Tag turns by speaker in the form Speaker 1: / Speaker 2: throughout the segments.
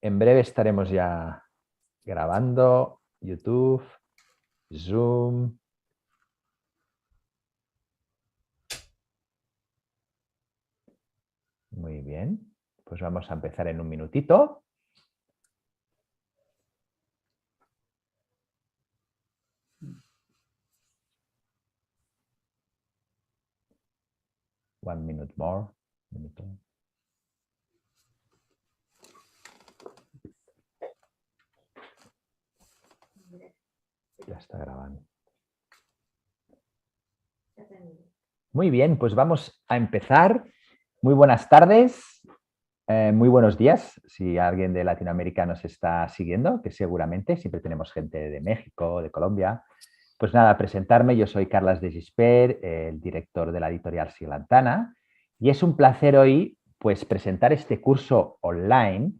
Speaker 1: En breve estaremos ya grabando YouTube, Zoom. Muy bien, pues vamos a empezar en un minutito. One minute more. Ya está grabando. Muy bien, pues vamos a empezar. Muy buenas tardes, muy buenos días. Si alguien de Latinoamérica nos está siguiendo, que seguramente siempre tenemos gente de México, de Colombia. Pues nada, presentarme, yo soy Carles de Gispert, el director de la editorial Siglantana, y es un placer hoy pues presentar este curso online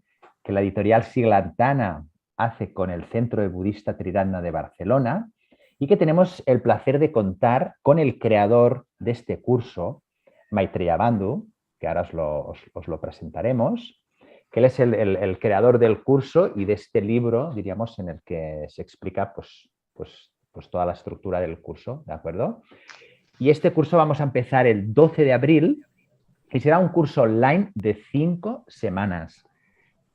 Speaker 1: que la editorial Siglantana hace con el Centro Budista Triratna de Barcelona y que tenemos el placer de contar con el creador de este curso, Maitreya Bandhu, que ahora os lo presentaremos, que él es el creador del curso y de este libro, diríamos, en el que se explica pues toda la estructura del curso, ¿de acuerdo? Y este curso vamos a empezar el 12 de abril y será un curso online de 5 semanas.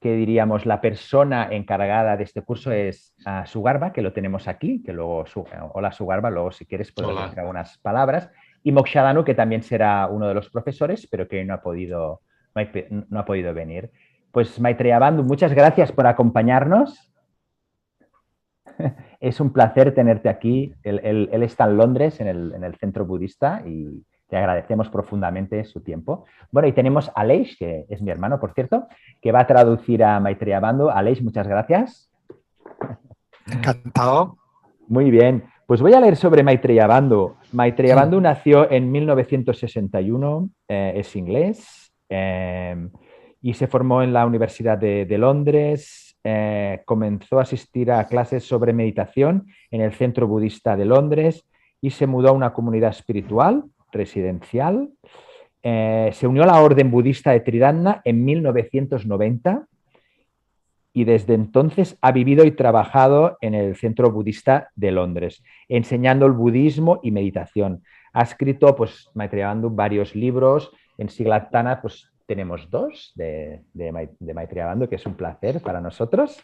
Speaker 1: Que diríamos, la persona encargada de este curso es Sugarba, que lo tenemos aquí, que luego, hola Sugarba, luego si quieres puedes decir algunas palabras, y Mokshadanu, que también será uno de los profesores, pero que no ha podido venir. Pues Maitreya Bandhu, muchas gracias por acompañarnos. Es un placer tenerte aquí. Él está en Londres, en el centro budista, y te agradecemos profundamente su tiempo. Bueno, y tenemos a Aleix, que es mi hermano, por cierto, que va a traducir a Maitreya Bandhu. Aleix, muchas gracias.
Speaker 2: Encantado.
Speaker 1: Muy bien. Pues voy a leer sobre Maitreya Bandhu. Maitreya Bandhu nació en 1961, es inglés, y se formó en la Universidad de Londres. Comenzó a asistir a clases sobre meditación en el Centro Budista de Londres y se mudó a una comunidad espiritual residencial. Se unió a la Orden Budista de Triratna en 1990 y desde entonces ha vivido y trabajado en el Centro Budista de Londres, enseñando el budismo y meditación. Ha escrito, pues, Maitreya Bandhu, varios libros. En Siglantana, pues, tenemos 2 de Maitreya Bandhu, que es un placer para nosotros.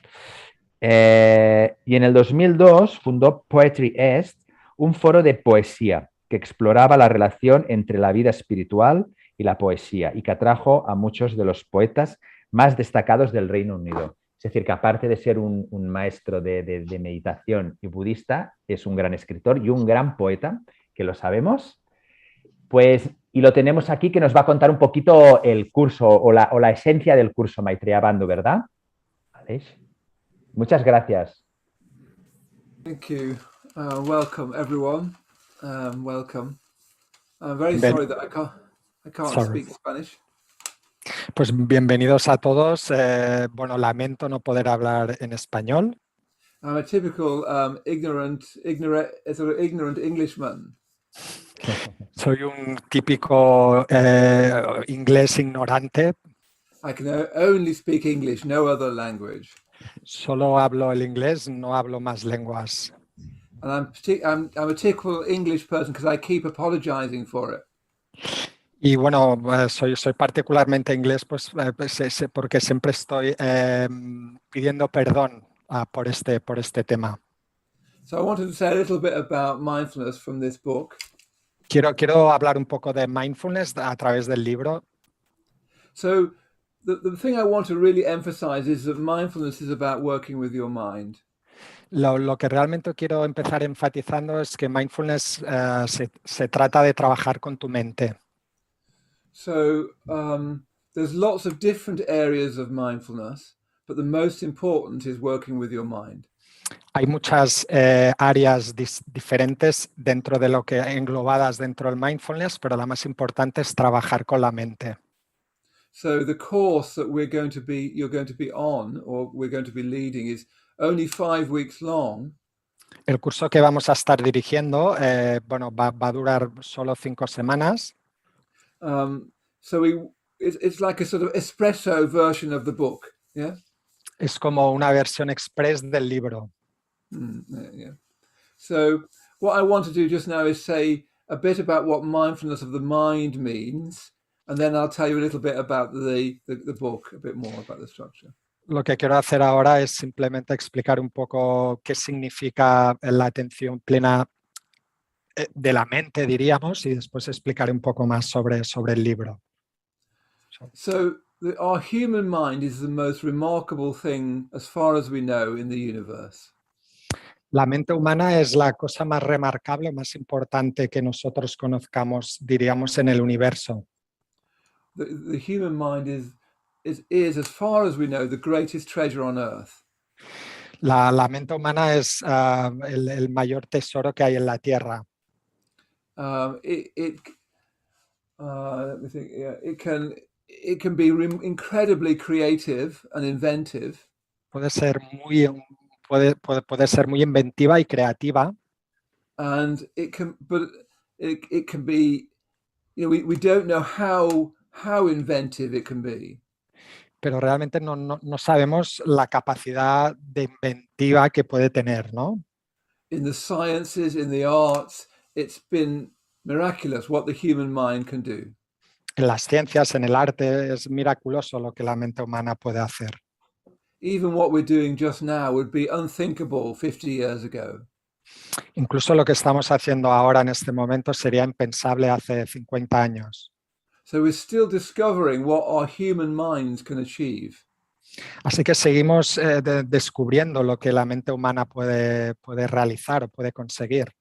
Speaker 1: Y en el 2002 fundó Poetry Is, un foro de poesía que exploraba la relación entre la vida espiritual y la poesía y que atrajo a muchos de los poetas más destacados del Reino Unido. Es decir, que aparte de ser un maestro de meditación y budista, es un gran escritor y un gran poeta, que lo sabemos. Pues, y lo tenemos aquí, que nos va a contar un poquito el curso o la esencia del curso Maitreya Bandhu, ¿verdad? ¿Aleix? Muchas gracias.
Speaker 3: Thank you. Welcome, everyone. Welcome. I'm very sorry that I can't speak Spanish.
Speaker 2: Pues bienvenidos a todos. Bueno, lamento no poder hablar en español.
Speaker 3: I'm a typical ignorant Englishman.
Speaker 2: Soy un típico inglés ignorante.
Speaker 3: I can only speak English, no other language.
Speaker 2: Solo hablo el inglés, no hablo más lenguas.
Speaker 3: And I'm a typical English person because I keep apologizing for it.
Speaker 2: Y bueno, soy particularmente inglés pues, porque siempre estoy pidiendo perdón por este tema.
Speaker 3: So I wanted to say a little bit about mindfulness from this book.
Speaker 2: Quiero hablar un poco de mindfulness a través del libro.
Speaker 3: So the thing I want to really emphasize is that mindfulness is about working with your mind.
Speaker 2: Lo que realmente quiero empezar enfatizando es que mindfulness se trata de trabajar con tu mente.
Speaker 3: So there's lots of different areas of mindfulness, but the most important is working with your mind.
Speaker 2: Hay muchas áreas diferentes dentro de lo que englobadas dentro del mindfulness, pero la más importante es trabajar con la mente.
Speaker 3: So the course that you're going to be on, or we're going to be leading, is only 5 weeks long.
Speaker 2: El curso que vamos a estar dirigiendo, bueno, va a durar solo 5 semanas.
Speaker 3: So it's like a sort of espresso version of the book, yeah?
Speaker 2: Es como una versión express del libro.
Speaker 3: Yeah. So what I want to do just now is say a bit about what mindfulness of the mind means, and then I'll tell you a little bit about the book, a bit more about the structure.
Speaker 2: Lo que quiero hacer ahora es simplemente explicar un poco qué significa la atención plena de la mente, diríamos, y después explicaré un poco más sobre el libro.
Speaker 3: So our human mind is the most remarkable thing, as far as we know, in the universe.
Speaker 2: La mente humana es la cosa más remarcable, más importante que nosotros conozcamos, diríamos, en el universo.
Speaker 3: The human mind is, as far as we know, the greatest treasure on earth.
Speaker 2: La mente humana es el mayor tesoro que hay en la Tierra.
Speaker 3: Let me think. Yeah, it can be incredibly creative and inventive.
Speaker 2: Puede ser puede ser muy inventiva y creativa.
Speaker 3: And it can be, we don't know how inventive it can be.
Speaker 2: Pero realmente no sabemos la capacidad de inventiva que puede tener, ¿no?
Speaker 3: In the sciences, in the arts, it's been miraculous what the human mind can do.
Speaker 2: En las ciencias, en el arte, es miraculoso lo que la mente humana puede hacer.
Speaker 3: Even what we're doing just now would be unthinkable 50 years ago.
Speaker 2: Incluso lo que estamos haciendo ahora en este momento sería impensable hace 50 años.
Speaker 3: So we're still discovering what our human minds can achieve.
Speaker 2: Así que seguimos descubriendo lo que la mente humana puede realizar o puede conseguir.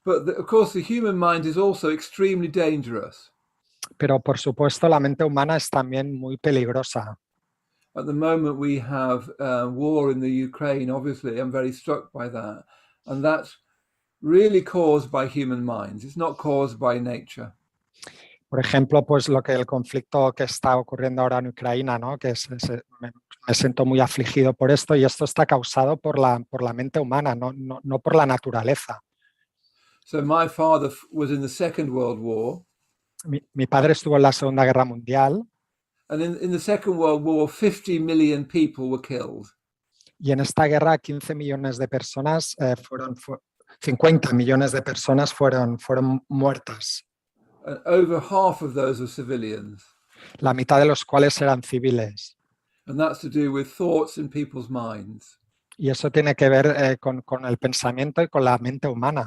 Speaker 3: But of course, the human mind is also extremely dangerous.
Speaker 2: Pero por supuesto la mente humana es también muy peligrosa.
Speaker 3: At the moment, we have war in the Ukraine. Obviously, I'm very struck by that. And that's really caused by human minds. It's not caused by nature.
Speaker 2: Por ejemplo, pues el conflicto que está ocurriendo ahora en Ucrania, ¿no? Me siento muy afligido por esto y esto está causado por la mente humana, no por la naturaleza.
Speaker 3: So my father was in the Second World War.
Speaker 2: Mi padre estuvo en la Segunda Guerra Mundial.
Speaker 3: And in the Second World War, 50 million people were killed.
Speaker 2: Y en esta guerra 15 millones de personas 50 millones de personas fueron muertas.
Speaker 3: And over half of those were civilians.
Speaker 2: La mitad de los cuales eran civiles.
Speaker 3: And that's to do with thoughts in people's minds.
Speaker 2: Y eso tiene que ver con el pensamiento y con la mente humana.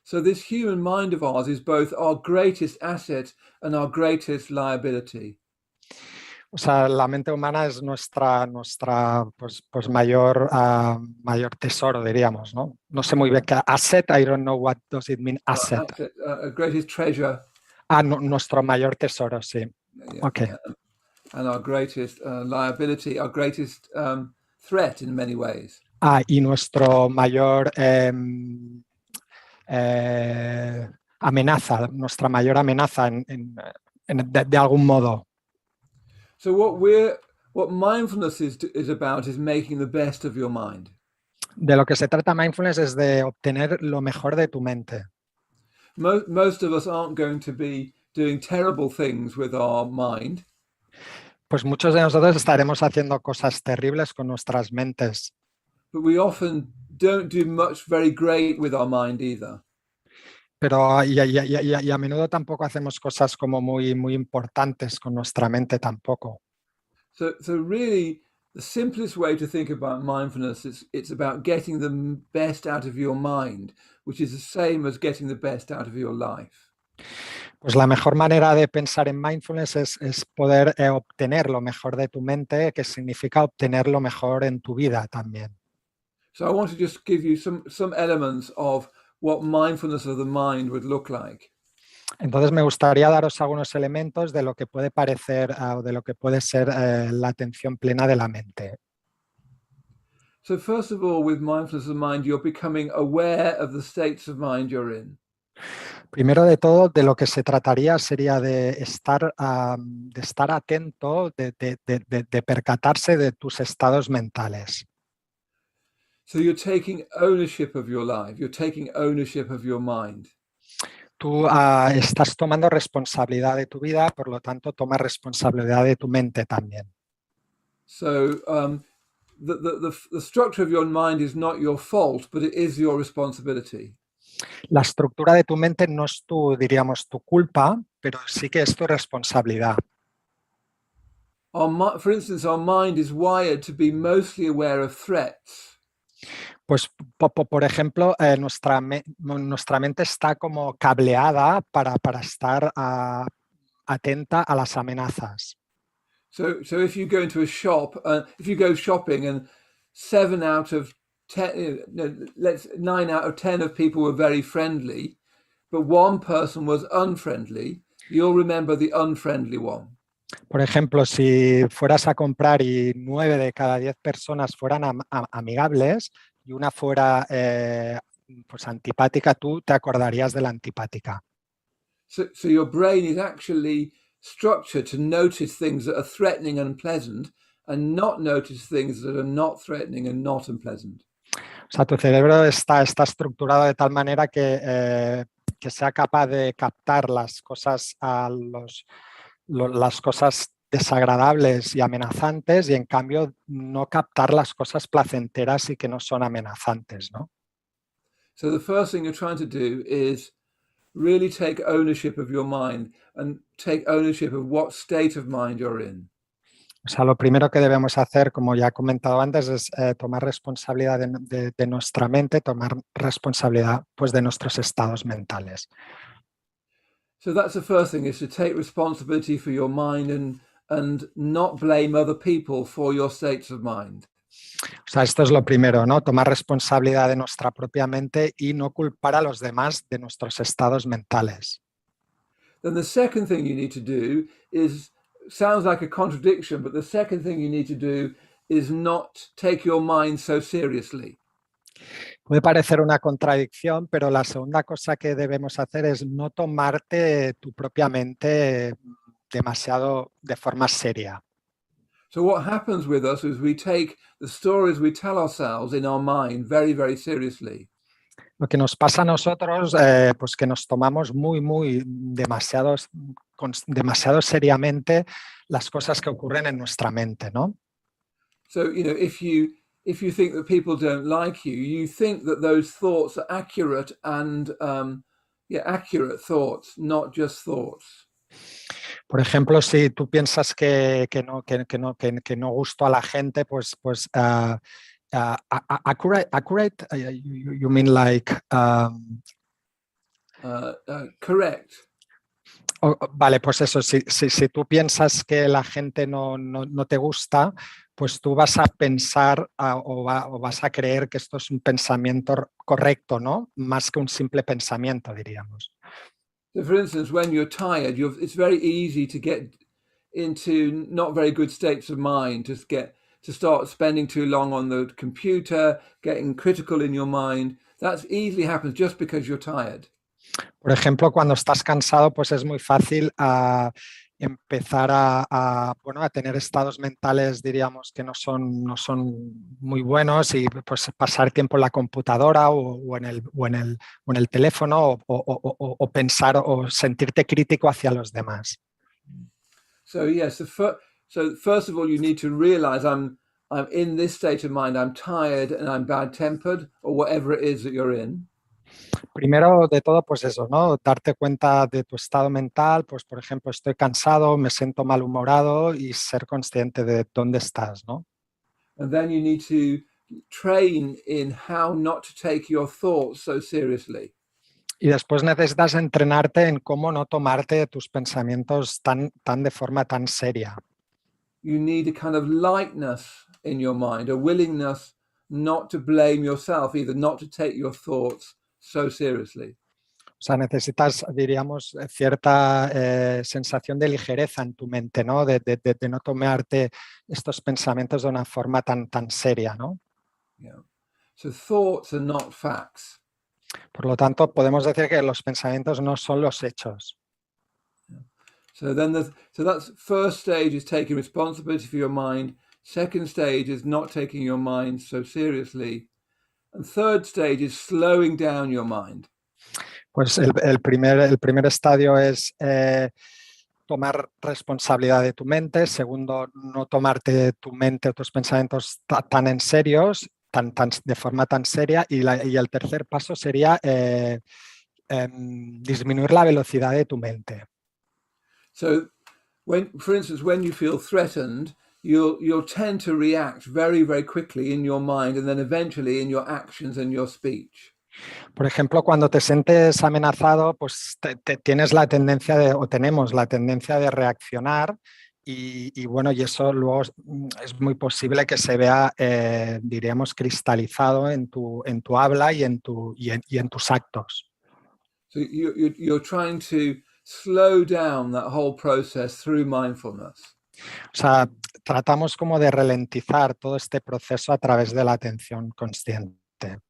Speaker 3: So this human mind of ours is both our greatest asset and our greatest liability.
Speaker 2: O sea, la mente humana es nuestra pues mayor tesoro, diríamos, ¿no? No sé muy bien qué asset, I don't know what does it mean asset.
Speaker 3: Greatest treasure.
Speaker 2: Nuestro mayor tesoro, sí.
Speaker 3: Yeah,
Speaker 2: Okay.
Speaker 3: yeah. And our greatest liability, our greatest threat in many ways.
Speaker 2: Y nuestro mayor amenaza, nuestra mayor amenaza de algún modo.
Speaker 3: So what mindfulness is about is making the best of your mind.
Speaker 2: De lo que se trata mindfulness es de obtener lo mejor de tu mente.
Speaker 3: Most of us aren't going to be doing terrible things with our mind.
Speaker 2: Pues muchos de nosotros estaremos haciendo cosas terribles con nuestras mentes.
Speaker 3: But we often don't do much very great with our mind either.
Speaker 2: Pero y a menudo tampoco hacemos cosas como muy importantes con nuestra mente tampoco.
Speaker 3: So really, the simplest way to think about mindfulness is it's about getting the best out of your mind, which is the same as getting the best out of your life.
Speaker 2: Pues la mejor manera de pensar en mindfulness es poder obtener lo mejor de tu mente, que significa obtener lo mejor en tu vida también.
Speaker 3: So I want to just give you some elements of what mindfulness of the mind would look like.
Speaker 2: Entonces me gustaría daros algunos elementos de lo que puede parecer o de lo que puede ser la atención plena de la mente.
Speaker 3: So first of all, with mindfulness of the mind, you're becoming aware of the states of mind you're in.
Speaker 2: Primero de todo, de lo que se trataría sería de estar atento, de percatarse de tus estados mentales.
Speaker 3: So you're taking ownership of your life. You're taking ownership of your mind.
Speaker 2: Tú estás tomando responsabilidad de tu vida, por lo tanto, tomas responsabilidad de tu mente también.
Speaker 3: So the structure of your mind is not your fault, but it is your responsibility.
Speaker 2: La estructura de tu mente no es diríamos, tu culpa, pero sí que es tu responsabilidad.
Speaker 3: For instance, our mind is wired to be mostly aware of threats.
Speaker 2: Pues, por ejemplo, nuestra mente está como cableada para estar atenta a las amenazas.
Speaker 3: So if you go into a shop, if you go shopping and 9 out of 10 of people were very friendly, but one person was unfriendly, you'll remember the unfriendly one.
Speaker 2: Por ejemplo, si fueras a comprar y 9 de cada 10 personas fueran amigables y una fuera pues antipática, tú te acordarías de la antipática.
Speaker 3: So your brain is actually structured to notice things that are threatening and unpleasant and not notice things that are not threatening and not unpleasant.
Speaker 2: O sea, tu cerebro está estructurado de tal manera que sea capaz de captar las cosas, las cosas desagradables y amenazantes y en cambio no captar las cosas placenteras y que no son amenazantes, ¿no?
Speaker 3: So the first thing you're trying to do is really take ownership of your mind and take ownership of what state of mind you're in.
Speaker 2: O sea, lo primero que debemos hacer, como ya he comentado antes, es tomar responsabilidad de nuestra mente, tomar responsabilidad pues, de nuestros estados mentales.
Speaker 3: So that's the first thing, is to take responsibility for your mind and not blame other people for your states of mind.
Speaker 2: O sea, esto es lo primero, ¿no? Tomar responsabilidad de nuestra propia mente y no culpar a los demás de nuestros estados mentales.
Speaker 3: Then the second thing you need to do is, sounds like a contradiction, but the second thing you need to do is not take your mind so seriously.
Speaker 2: Puede parecer una contradicción, pero la segunda cosa que debemos hacer es no tomarte tu propia mente demasiado de forma seria.
Speaker 3: So what happens with us is we take the stories we tell ourselves in our mind very, very seriously.
Speaker 2: Lo que nos pasa a nosotros, pues que nos tomamos demasiado seriamente las cosas que ocurren en nuestra mente, ¿no?
Speaker 3: So, if you think that people don't like you, you think that those thoughts are accurate and accurate thoughts, not just thoughts.
Speaker 2: Por ejemplo, si tú piensas que no gusto a la gente, pues accurate, you mean like
Speaker 3: correct.
Speaker 2: Vale, pues eso, si tú piensas que la gente no te gusta, pues tú vas a pensar o vas a creer que esto es un pensamiento correcto, ¿no? Más que un simple pensamiento, diríamos.
Speaker 3: So for instance, when you're tired, it's very easy to get into not very good states of mind, to start spending too long on the computer, getting critical in your mind. That easily happens just because you're tired.
Speaker 2: Por ejemplo, cuando estás cansado, pues es muy fácil empezar a tener estados mentales, diríamos, que no son muy buenos y pues pasar tiempo en la computadora o en el teléfono o pensar o sentirte crítico hacia los demás.
Speaker 3: So yes, so first of all, you need to realize I'm in this state of mind, I'm tired and I'm bad-tempered, or whatever it is that you're in.
Speaker 2: Primero de todo, pues eso, ¿no? Darte cuenta de tu estado mental, pues por ejemplo, estoy cansado, me siento malhumorado y ser consciente de dónde estás, ¿no?
Speaker 3: And then you need to train in how not to take your thoughts so seriously.
Speaker 2: Y después necesitas entrenarte en cómo no tomarte tus pensamientos tan de forma tan seria.
Speaker 3: You need a kind of lightness in your mind, a willingness not to blame yourself, either not to take your thoughts so seriously.
Speaker 2: O sea, necesitas, diríamos, cierta sensación de ligereza en tu mente, ¿no? De no tomarte estos pensamientos de una forma tan seria, ¿no?
Speaker 3: Yeah. So thoughts are not facts.
Speaker 2: Por lo tanto, podemos decir que los pensamientos no son los hechos.
Speaker 3: Yeah. So that's first stage is taking responsibility for your mind. Second stage is not taking your mind so seriously. And third stage is slowing down your mind.
Speaker 2: Pues el primer estadio es tomar responsabilidad de tu mente. Segundo, no tomarte tu mente o tus pensamientos tan en serios, de forma tan seria. Y el tercer paso sería disminuir la velocidad de tu mente.
Speaker 3: So, for instance, when you feel threatened, you'll tend to react very, very quickly in your mind and then eventually in your actions and your speech.
Speaker 2: Por ejemplo, cuando te sientes amenazado, pues tienes la tendencia o tenemos la tendencia de reaccionar y bueno, y eso luego es muy posible que se vea, diríamos, cristalizado en tu habla y en tus actos.
Speaker 3: So you're trying to slow down that whole process through mindfulness.
Speaker 2: O sea, tratamos como de ralentizar todo este proceso a través de la atención consciente.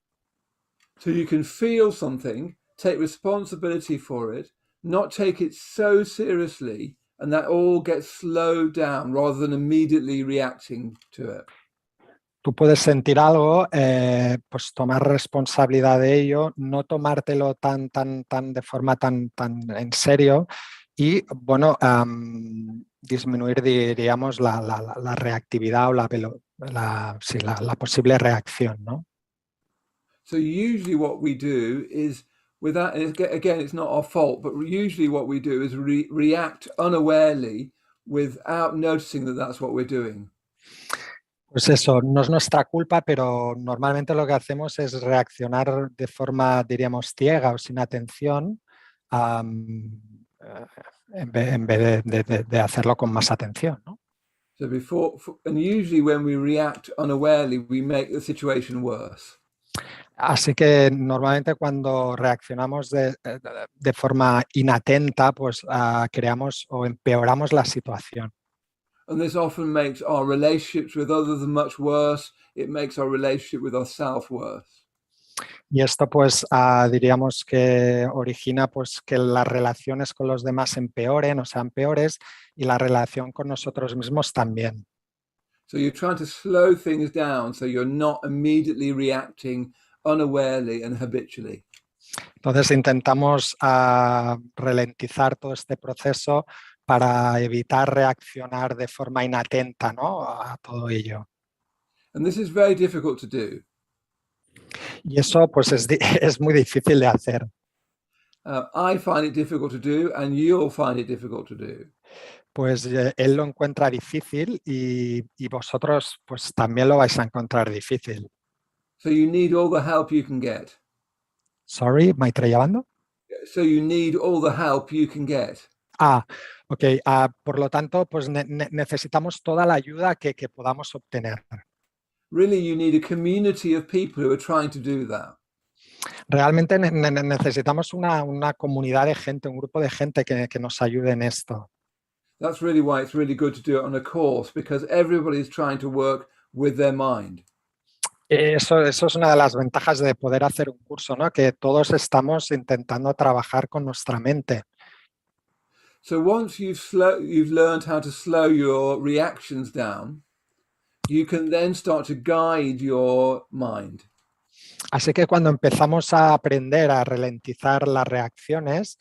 Speaker 3: So you can feel something, take responsibility for it, not take it so seriously, and that all gets slowed down rather than immediately reacting to it.
Speaker 2: Tú puedes sentir algo, pues tomar responsabilidad de ello, no tomártelo tan de forma tan en serio y, bueno, disminuir, diríamos, la reactividad o la posible reacción, ¿no?
Speaker 3: So usually what we do is, without, again, it's not our fault, but usually what we do is react unawarely without noticing that that's what we're doing.
Speaker 2: Pues eso, no es nuestra culpa, pero normalmente lo que hacemos es reaccionar de forma, diríamos, ciega o sin atención, en vez de hacerlo con más atención, ¿no?
Speaker 3: So and usually when we react unawarely, we make the situation worse.
Speaker 2: Así que normalmente cuando reaccionamos de forma inatenta, pues creamos o empeoramos la situación.
Speaker 3: And this often makes our relationships with others much worse. It makes our relationship with ourselves worse.
Speaker 2: Y esto, pues, diríamos que origina, pues, que las relaciones con los demás empeoren o sean peores y la relación con nosotros mismos también.
Speaker 3: So you're trying to slow things down so you're not immediately reacting unawarely and habitually.
Speaker 2: Entonces intentamos ralentizar todo este proceso para evitar reaccionar de forma inatenta, ¿no?, a todo ello.
Speaker 3: And this is very difficult to do.
Speaker 2: Y eso, pues, es muy difícil de hacer.
Speaker 3: I find it difficult to do, and you'll find it difficult to do.
Speaker 2: Pues él lo encuentra difícil y vosotros, pues, también lo vais a encontrar difícil.
Speaker 3: So you need all the help you can get.
Speaker 2: Sorry, ¿me estoy llevando?
Speaker 3: So you need all the help you can get.
Speaker 2: Ok. Por lo tanto, pues necesitamos toda la ayuda que podamos obtener.
Speaker 3: Really, you need a community of people who are trying to do that.
Speaker 2: Realmente necesitamos una comunidad de gente, un grupo de gente que nos ayude en esto.
Speaker 3: That's really why it's really good to do it on a course, because everybody's trying to work with their mind.
Speaker 2: Eso es una de las ventajas de poder hacer un curso, ¿no? Que todos estamos intentando trabajar con nuestra mente.
Speaker 3: So once you've learned how to slow your reactions down, you can then start to guide your mind.
Speaker 2: Así que cuando empezamos a aprender a ralentizar las reacciones,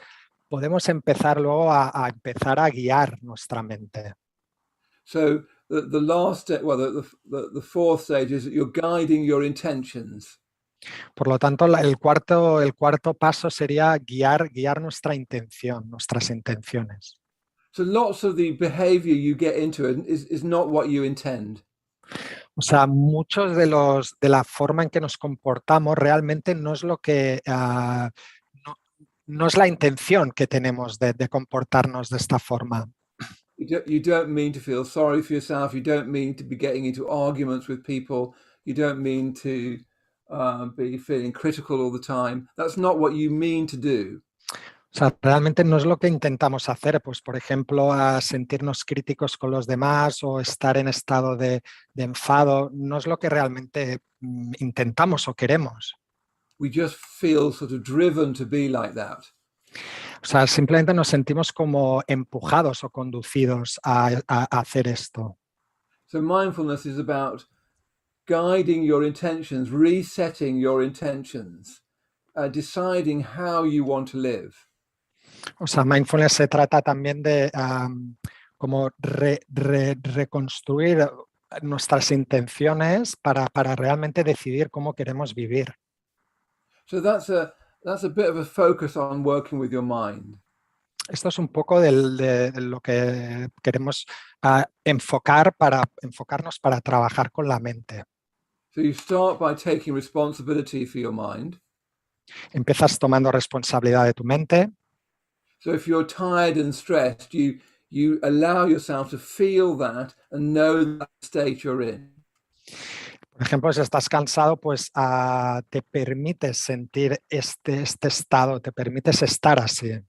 Speaker 2: podemos empezar luego a empezar a guiar nuestra mente.
Speaker 3: So the last step, well, the fourth stage is that you're guiding your intentions.
Speaker 2: Por lo tanto, el cuarto paso sería guiar nuestra intención, nuestras intenciones.
Speaker 3: So lots of the behavior you get into is not what you intend.
Speaker 2: O sea, muchos de la forma en que nos comportamos realmente no es lo que no es la intención que tenemos de comportarnos de esta forma.
Speaker 3: You don't mean to feel sorry for yourself. You don't mean to be getting into arguments with people. You don't mean to be feeling critical all the time. That's not what you mean to do.
Speaker 2: O sea, realmente no es lo que intentamos hacer, pues, por ejemplo, a sentirnos críticos con los demás o estar en estado de enfado, no es lo que realmente intentamos o queremos.
Speaker 3: We just feel sort of driven to be like that.
Speaker 2: O sea, simplemente nos sentimos como empujados o conducidos a hacer esto.
Speaker 3: So mindfulness is about guiding your intentions, resetting your intentions, deciding how you want to live.
Speaker 2: O sea, mindfulness se trata también de como reconstruir nuestras intenciones para realmente decidir cómo queremos vivir.
Speaker 3: So that's a bit of a focus on working with your mind.
Speaker 2: Esto es un poco de lo que queremos enfocarnos para trabajar con la mente.
Speaker 3: So you start by taking responsibility for your mind.
Speaker 2: Empiezas tomando responsabilidad de tu mente.
Speaker 3: So if you're tired and stressed, you allow yourself to feel that and know that state you're in.
Speaker 2: Por ejemplo, si estás cansado, pues te permites sentir este estado, te permites estar así.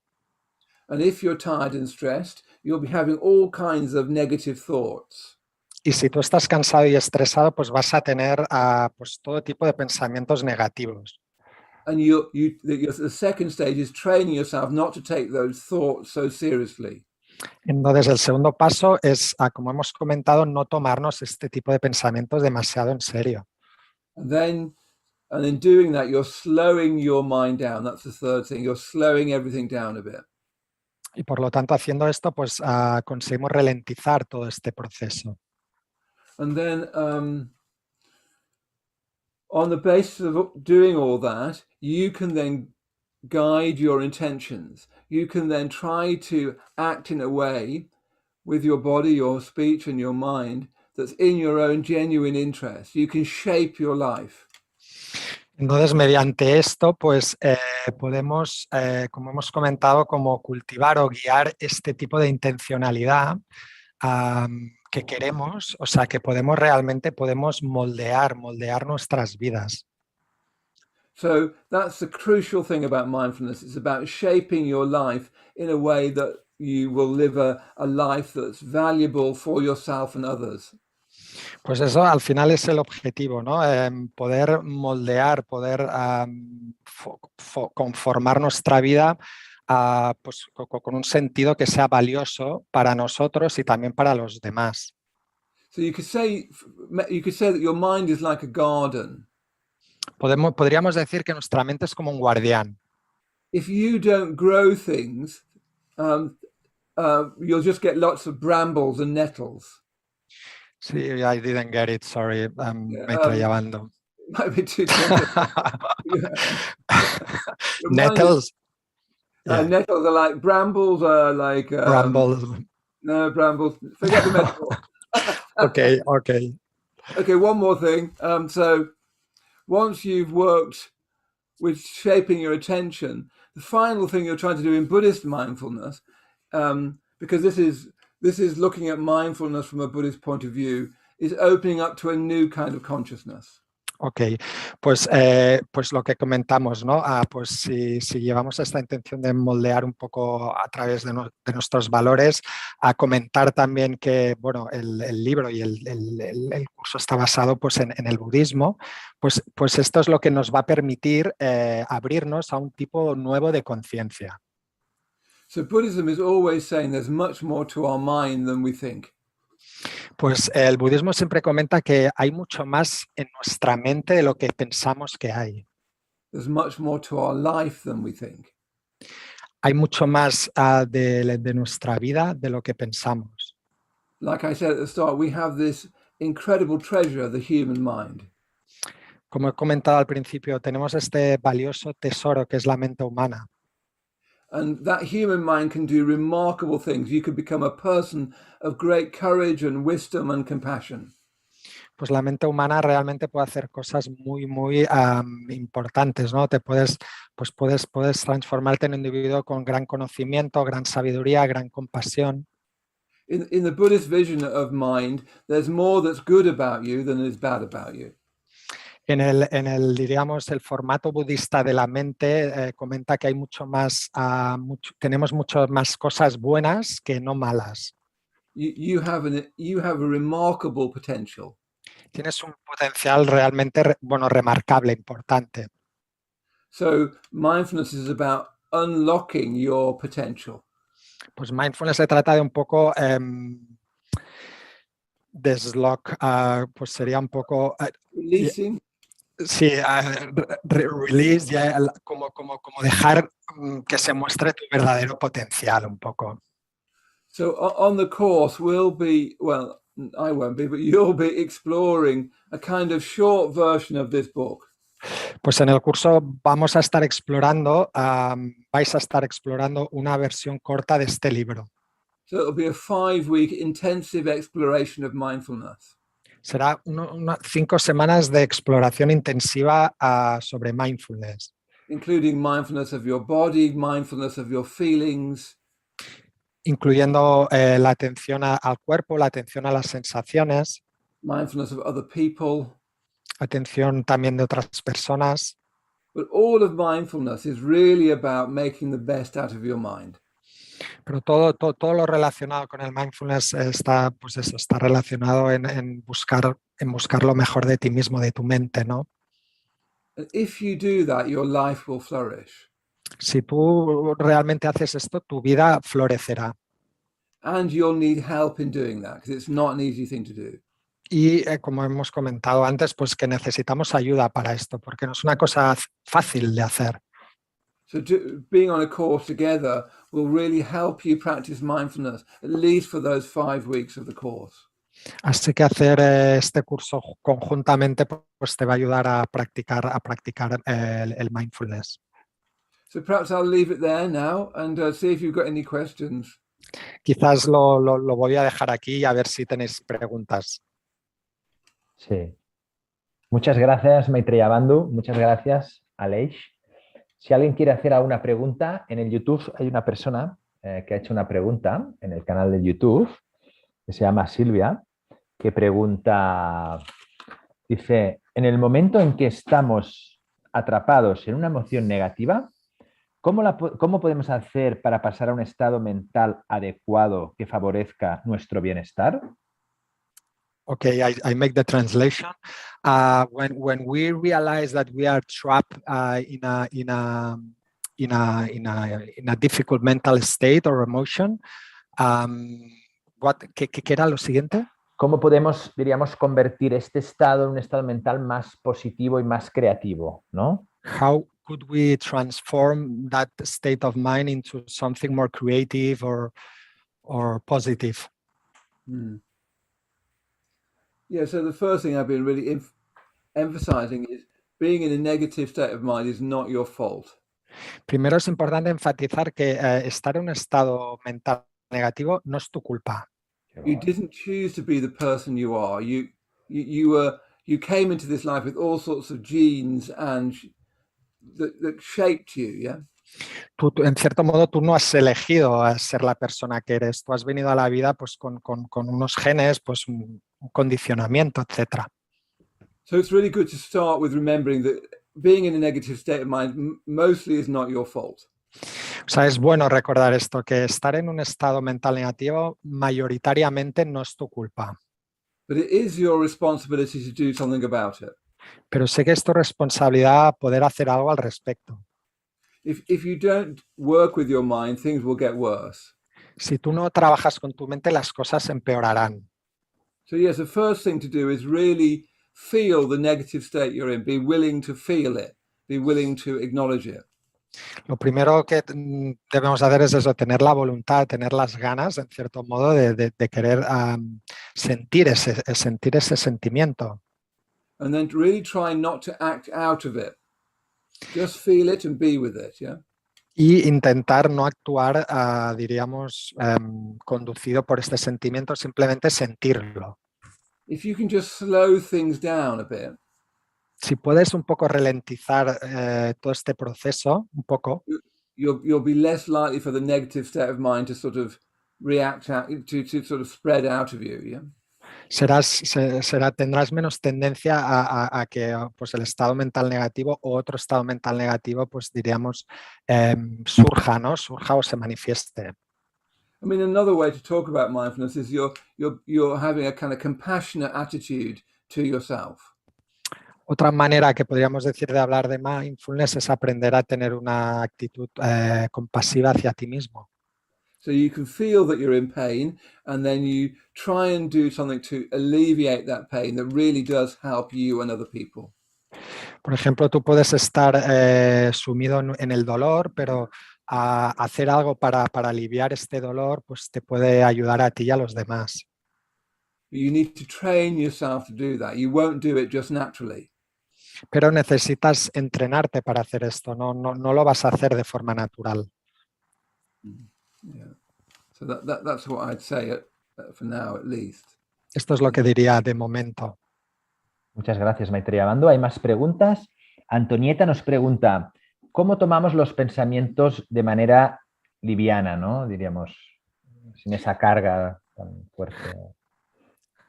Speaker 3: And if you're tired and stressed, you'll be having all kinds of negative thoughts.
Speaker 2: Y si tú estás cansado y estresado, pues vas a tener pues todo tipo de pensamientos negativos.
Speaker 3: And the second stage is training yourself not to take those thoughts so seriously.
Speaker 2: Entonces, el segundo paso es, como hemos comentado, no tomarnos este tipo de pensamientos demasiado en serio.
Speaker 3: And in doing that, you're slowing your mind down. That's the third thing. You're slowing everything down a bit.
Speaker 2: Y por lo tanto, haciendo esto, pues conseguimos ralentizar todo este proceso.
Speaker 3: And then on the basis of doing all that, you can then guide your intentions. You can then try to act in a way with your body, your speech, and your mind that's in your own genuine interest. You can shape your life.
Speaker 2: Entonces, mediante esto, pues podemos, como hemos comentado, como cultivar o guiar este tipo de intencionalidad que queremos, o sea, que podemos moldear nuestras vidas.
Speaker 3: So that's the crucial thing about mindfulness. It's about shaping your life in a way that you will live a life that's valuable for yourself and others.
Speaker 2: Pues eso al final es el objetivo, ¿no? Poder moldear, poder conformar nuestra vida pues, con un sentido que sea valioso para nosotros y también para los demás.
Speaker 3: So you could say that your mind is like a garden.
Speaker 2: Podríamos decir que nuestra mente es como un guardián.
Speaker 3: If you don't grow things, you'll just get lots of brambles and nettles.
Speaker 2: Sí, I didn't get it, sorry. Me trabando.
Speaker 3: Might be too technical.
Speaker 2: Nettles.
Speaker 3: Nettles are like brambles. Are like
Speaker 2: brambles.
Speaker 3: No, brambles. Forget the metaphor.
Speaker 2: Okay.
Speaker 3: Okay, one more thing. So once you've worked with shaping your attention, the final thing you're trying to do in Buddhist mindfulness, because this is looking at mindfulness from a Buddhist point of view, is opening up to a new kind of consciousness.
Speaker 2: Ok, pues lo que comentamos, ¿no? Pues si llevamos esta intención de moldear un poco a través de nuestros valores, a comentar también que, bueno, el libro y el curso está basado pues en el budismo, pues esto es lo que nos va a permitir abrirnos a un tipo nuevo de conciencia.
Speaker 3: So Buddhism is always saying there's much more to our mind than we think.
Speaker 2: Pues el budismo siempre comenta que hay mucho más en nuestra mente de lo que pensamos que hay.
Speaker 3: There's much more to our life than we think.
Speaker 2: Hay mucho más de nuestra vida de lo que pensamos.
Speaker 3: Like I said at the start, we have this incredible treasure, the human mind.
Speaker 2: Como he comentado al principio, tenemos este valioso tesoro que es la mente humana.
Speaker 3: And that human mind can do remarkable things. You could become a person of great courage and wisdom and compassion.
Speaker 2: Pues la mente humana realmente puede hacer cosas muy, muy importantes, ¿no? Puedes transformarte en un individuo con gran conocimiento, gran sabiduría, gran compasión.
Speaker 3: In the Buddhist vision of mind, there's more that's good about you than is bad about you.
Speaker 2: Diríamos, el formato budista de la mente comenta que hay tenemos mucho más cosas buenas que no malas.
Speaker 3: You have a remarkable potential.
Speaker 2: Tienes un potencial realmente, remarcable, importante.
Speaker 3: So mindfulness is about unlocking your potential.
Speaker 2: Pues mindfulness se trata de un poco deslock, pues sería un poco
Speaker 3: Releasing.
Speaker 2: Sí, release, ya, como dejar que se muestre tu verdadero potencial un poco.
Speaker 3: So on the course, we'll be, well, I won't be, but you'll be exploring a kind of short version of this book.
Speaker 2: Pues en el curso vamos a estar explorando, vais a estar explorando una versión corta de este libro.
Speaker 3: So it'll be a 5-week intensive exploration of mindfulness.
Speaker 2: Será 5 semanas de exploración intensiva sobre mindfulness.
Speaker 3: Including mindfulness of your body, mindfulness of your feelings.
Speaker 2: Incluyendo la atención al cuerpo, la atención a las sensaciones.
Speaker 3: Mindfulness of other people.
Speaker 2: Atención también de otras personas.
Speaker 3: But all of mindfulness is really about making the best out of your mind.
Speaker 2: Pero todo lo relacionado con el mindfulness está, pues eso, está relacionado en buscar lo mejor de ti mismo, de tu mente, ¿no?
Speaker 3: And if you do that, your life will flourish.
Speaker 2: Si tú realmente haces esto, tu vida florecerá.
Speaker 3: And you'll need help in doing that, because it's not an easy thing to do.
Speaker 2: Y como hemos comentado antes, pues que necesitamos ayuda para esto, porque no es una cosa fácil de hacer.
Speaker 3: So being on a course together will really help you practice mindfulness, at least for those 5 weeks of the course.
Speaker 2: Así que hacer este curso conjuntamente pues te va a ayudar a practicar el mindfulness.
Speaker 3: So perhaps I'll leave it there now and see if you've got any questions.
Speaker 2: Quizás lo voy a dejar aquí y a ver si tenéis preguntas.
Speaker 1: Sí. Muchas gracias, Maitreya Bandhu. Muchas gracias, Aleix. Si alguien quiere hacer alguna pregunta, en el YouTube hay una persona que ha hecho una pregunta en el canal de YouTube, que se llama Silvia, que pregunta, dice, en el momento en que estamos atrapados en una emoción negativa, ¿cómo podemos hacer para pasar a un estado mental adecuado que favorezca nuestro bienestar?
Speaker 2: Okay, I make the translation. When we realize that we are trapped in a difficult mental state or emotion, ¿qué era lo siguiente?
Speaker 1: ¿Cómo podemos, diríamos, convertir este estado en un estado mental más positivo y más creativo, ¿no?
Speaker 2: How could we transform that state of mind into something more creative or positive?
Speaker 3: Yeah, so the first thing I've been really emphasizing is being in a negative state of mind is not your fault.
Speaker 2: Primero es importante enfatizar que estar en un estado mental negativo no es tu culpa.
Speaker 3: You didn't choose to be the person you are. You came into this life with all sorts of genes and that shaped you, yeah?
Speaker 2: Tú, en cierto modo, tú no has elegido a ser la persona que eres. Tú has venido a la vida pues, con unos genes, pues, un condicionamiento, etc.
Speaker 3: So it's really good to start with remembering that being in a negative state of mind mostly is not your fault.
Speaker 2: O sea, es bueno recordar esto, que estar en un estado mental negativo mayoritariamente no es tu culpa.
Speaker 3: But it is your responsibility to do something about it.
Speaker 2: Pero sé que es tu responsabilidad poder hacer algo al respecto.
Speaker 3: If you don't work with your mind, things will get worse.
Speaker 2: Si tú no trabajas con tu mente, las cosas empeorarán.
Speaker 3: So yes, the first thing to do is really feel the negative state you're in. Be willing to feel it. Be willing to acknowledge it.
Speaker 2: Lo primero que debemos hacer es eso, tener la voluntad, tener las ganas, en cierto modo, de querer sentir ese sentimiento.
Speaker 3: And then really try not to act out of it. Just feel it and be with it, yeah?
Speaker 2: Y intentar no actuar, diríamos, conducido por este sentimiento, simplemente sentirlo.
Speaker 3: If you can just slow things down a bit.
Speaker 2: Si puedes un poco ralentizar todo este proceso, un poco,
Speaker 3: you'll be less likely for the negative state of mind to sort of react out, to sort of spread out of you, yeah?
Speaker 2: Tendrás menos tendencia a que pues, el estado mental negativo o otro estado mental negativo, pues diríamos, surja o se manifieste.
Speaker 3: I mean, another way to talk about mindfulness is you're having a kind of compassionate attitude to yourself.
Speaker 2: Otra manera que podríamos decir de hablar de mindfulness es aprender a tener una actitud compasiva hacia ti mismo.
Speaker 3: So you can feel that you're in pain and then you try and do something to alleviate that pain that really does help you and other people.
Speaker 2: Por ejemplo, tú puedes estar sumido en el dolor, pero hacer algo para aliviar este dolor, pues te puede ayudar a ti y a los demás.
Speaker 3: You need to train yourself to do that. You won't do it just naturally.
Speaker 2: Pero necesitas entrenarte para hacer esto, no lo vas a hacer de forma natural.
Speaker 3: Yeah. So that's what I'd say for now, at least.
Speaker 2: Esto es lo que diría de momento.
Speaker 1: Muchas gracias, Maitreya Bando. Hay más preguntas. Antonieta nos pregunta, ¿cómo tomamos los pensamientos de manera liviana, ¿no? Diríamos, sin esa carga tan fuerte.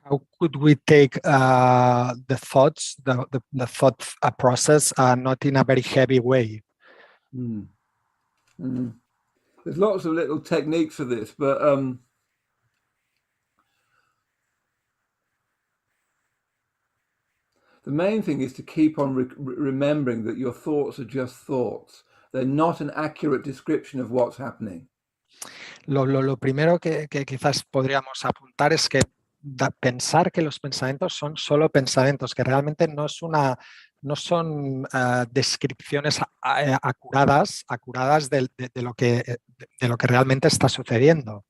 Speaker 2: How could we take the thoughts, the thought process, not in a very heavy way?
Speaker 3: There's lots of little techniques for this, but the main thing is to keep on remembering that your thoughts are just thoughts. They're not an accurate description of what's happening.
Speaker 2: Lo primero que quizás podríamos apuntar es que pensar que los pensamientos son solo pensamientos, que realmente no son descripciones acuradas de lo que realmente está sucediendo.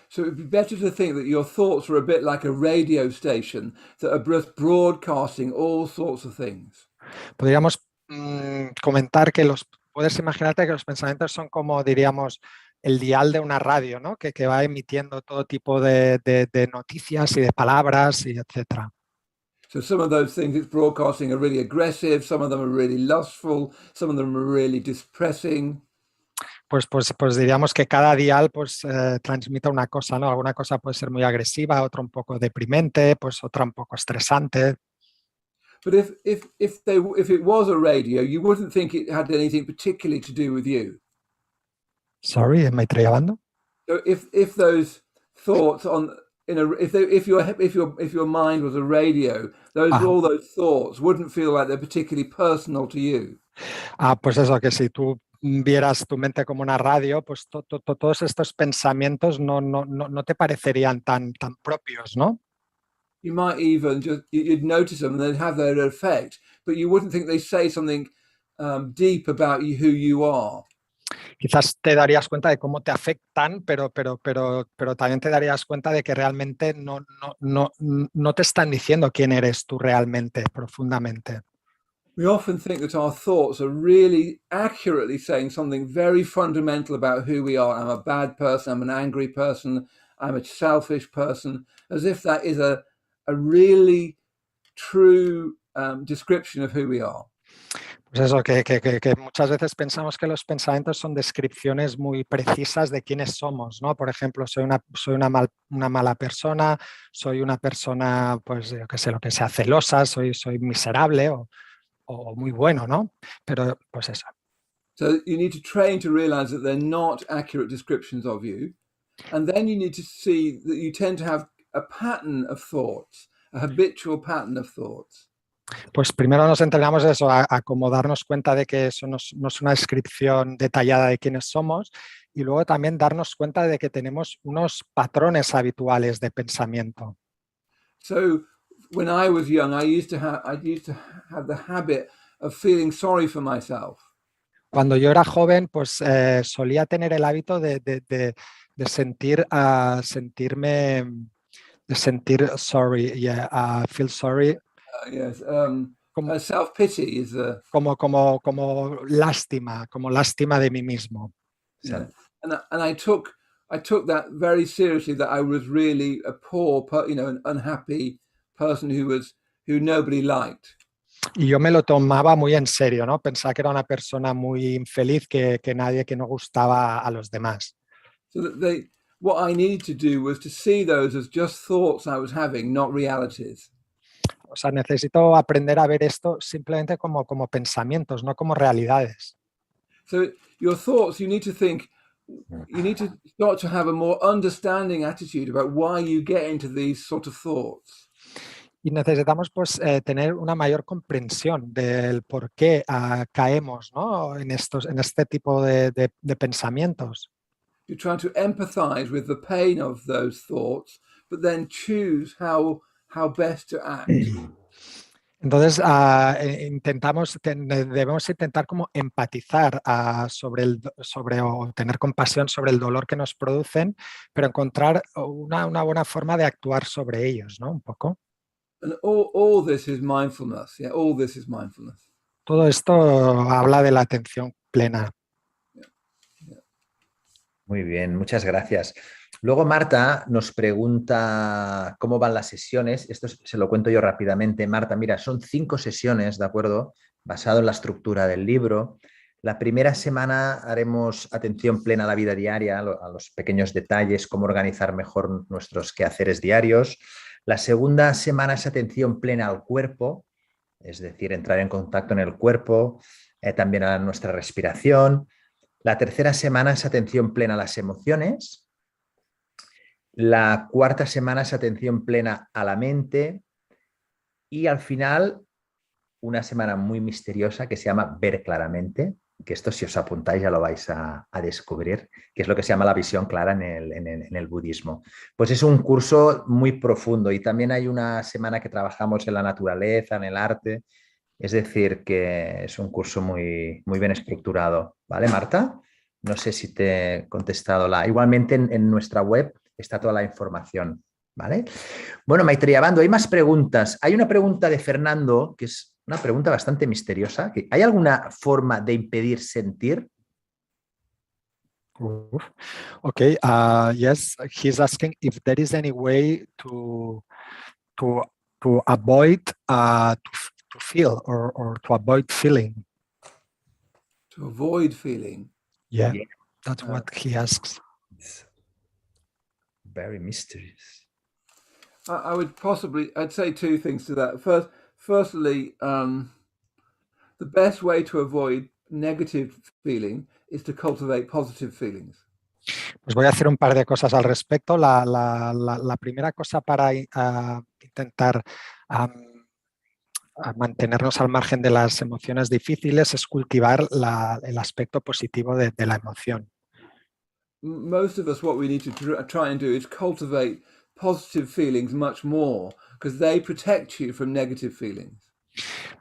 Speaker 3: So it would be better to think that your thoughts are a bit like a radio station that are just broadcasting all sorts of things.
Speaker 2: Podríamos comentar que puedes imaginarte que los pensamientos son como, diríamos, el dial de una radio, ¿no? que va emitiendo todo tipo de noticias y de palabras, y etcétera.
Speaker 3: So some of those things it's broadcasting are really aggressive, some of them are really lustful, some of them are really depressing.
Speaker 2: Pues diríamos que cada dial pues transmite una cosa, ¿no? Alguna cosa puede ser muy agresiva, otra un poco deprimente, pues otra un poco estresante.
Speaker 3: But if it was a radio, you wouldn't think it had anything particularly to do with you.
Speaker 2: Sorry, ¿me estoy llamando?
Speaker 3: So if those thoughts if your mind was a radio, all those thoughts wouldn't feel like they're particularly personal to you.
Speaker 2: Pues eso, que si tú vieras tu mente como una radio, pues todos estos pensamientos no te parecerían tan propios, ¿no?
Speaker 3: You might even you'd notice them and they'd have their effect, but you wouldn't think they say something deep about you, who you are.
Speaker 2: Quizás te darías cuenta de cómo te afectan, pero también te darías cuenta de que realmente no te están diciendo quién eres tú realmente, profundamente.
Speaker 3: We often think that our thoughts are really accurately saying something very fundamental about who we are. I'm a bad person, I'm an angry person, I'm a selfish person, as if that is a really true description of who we are.
Speaker 2: Pues eso, que muchas veces pensamos que los pensamientos son descripciones muy precisas de quiénes somos, ¿no? Por ejemplo, soy una mala persona, soy una persona, pues yo qué sé, lo que sea, celosa, soy miserable o muy bueno, ¿no? Pero pues eso.
Speaker 3: So you need to train to realize that they're not accurate descriptions of you. And then you need to see that you tend to have a pattern of thoughts, a habitual pattern of thoughts.
Speaker 2: Pues primero nos entrenamos eso, a como darnos cuenta de que eso no es una descripción detallada de quiénes somos, y luego también darnos cuenta de que tenemos unos patrones habituales de pensamiento.
Speaker 3: So when I was young, I used to have the habit of feeling sorry for myself.
Speaker 2: Cuando yo era joven, pues solía tener el hábito de sentir sorry, feel sorry.
Speaker 3: Yes. Self-pity is
Speaker 2: como lástima de mí mismo.
Speaker 3: Yeah. And I took that very seriously, that I was really a poor, an unhappy person who nobody liked.
Speaker 2: Y yo me lo tomaba muy en serio, ¿no? Pensaba que era una persona muy infeliz, que no gustaba a los demás.
Speaker 3: So that what I needed to do was to see those as just thoughts I was having, not realities.
Speaker 2: O sea, necesito aprender a ver esto simplemente como pensamientos, no como realidades.
Speaker 3: So your thoughts, you need to start to have a more understanding attitude about why you get into these sort of thoughts.
Speaker 2: Y necesitamos pues tener una mayor comprensión del por qué caemos, ¿no? en este tipo de pensamientos.
Speaker 3: You're trying to empathize with the pain of those thoughts, but then choose how best to act.
Speaker 2: Entonces, debemos intentar como empatizar o tener compasión sobre el dolor que nos producen, pero encontrar una buena forma de actuar sobre ellos, ¿no? Un poco.
Speaker 3: And all this is mindfulness. Yeah, all this is mindfulness.
Speaker 2: Todo esto habla de la atención plena.
Speaker 1: Muy bien, muchas gracias. Luego Marta nos pregunta cómo van las sesiones. Esto se lo cuento yo rápidamente. Marta, mira, son 5 sesiones, ¿de acuerdo? Basado en la estructura del libro. La primera semana haremos atención plena a la vida diaria, a los pequeños detalles, cómo organizar mejor nuestros quehaceres diarios. La segunda semana es atención plena al cuerpo, es decir, entrar en contacto en el cuerpo, también a nuestra respiración. La tercera semana es atención plena a las emociones. La cuarta semana es atención plena a la mente. Y al final, una semana muy misteriosa que se llama ver claramente, que esto si os apuntáis ya lo vais a descubrir, que es lo que se llama la visión clara en el budismo. Pues es un curso muy profundo y también hay una semana que trabajamos en la naturaleza, en el arte. Es decir, que es un curso muy, muy bien estructurado. ¿Vale, Marta? No sé si te he contestado. Igualmente en nuestra web está toda la información. ¿Vale? Bueno, Maitreya Bando, hay más preguntas. Hay una pregunta de Fernando, que es una pregunta bastante misteriosa. ¿Hay alguna forma de impedir sentir?
Speaker 2: Okay, yes, he's asking if there is any way to avoid to feel or to avoid feeling.
Speaker 3: To avoid feeling.
Speaker 2: Yeah, that's what he asks.
Speaker 1: It's very mysterious.
Speaker 3: I'd say 2 things to that. Firstly, the best way to avoid negative feeling is to cultivate positive feelings.
Speaker 2: Pues voy a hacer un par de cosas al respecto. La primera cosa para intentar mantenernos al margen de las emociones difíciles es cultivar el aspecto positivo de la emoción.
Speaker 3: Most of us, what we need to try and do is cultivate positive feelings much more, because they protect you from negative feelings.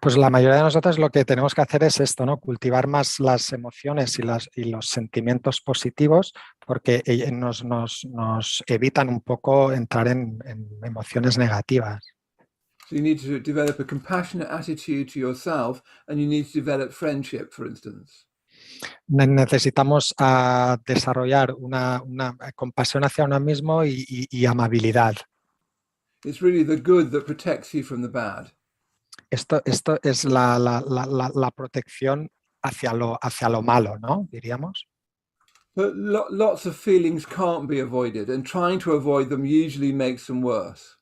Speaker 2: Pues la mayoría de nosotros lo que tenemos que hacer es esto, ¿no? Cultivar más las emociones y los sentimientos positivos, porque nos evitan un poco entrar en emociones negativas.
Speaker 3: So you need to develop a compassionate attitude to yourself, and you need to develop friendship, for instance.
Speaker 2: Necesitamos desarrollar una compasión hacia uno mismo y amabilidad.
Speaker 3: It's really the good that protects you from the bad.
Speaker 2: Esto es la protección hacia lo malo, ¿no? Diríamos.
Speaker 3: But lots of feelings can't be avoided, and trying to avoid them usually makes them worse.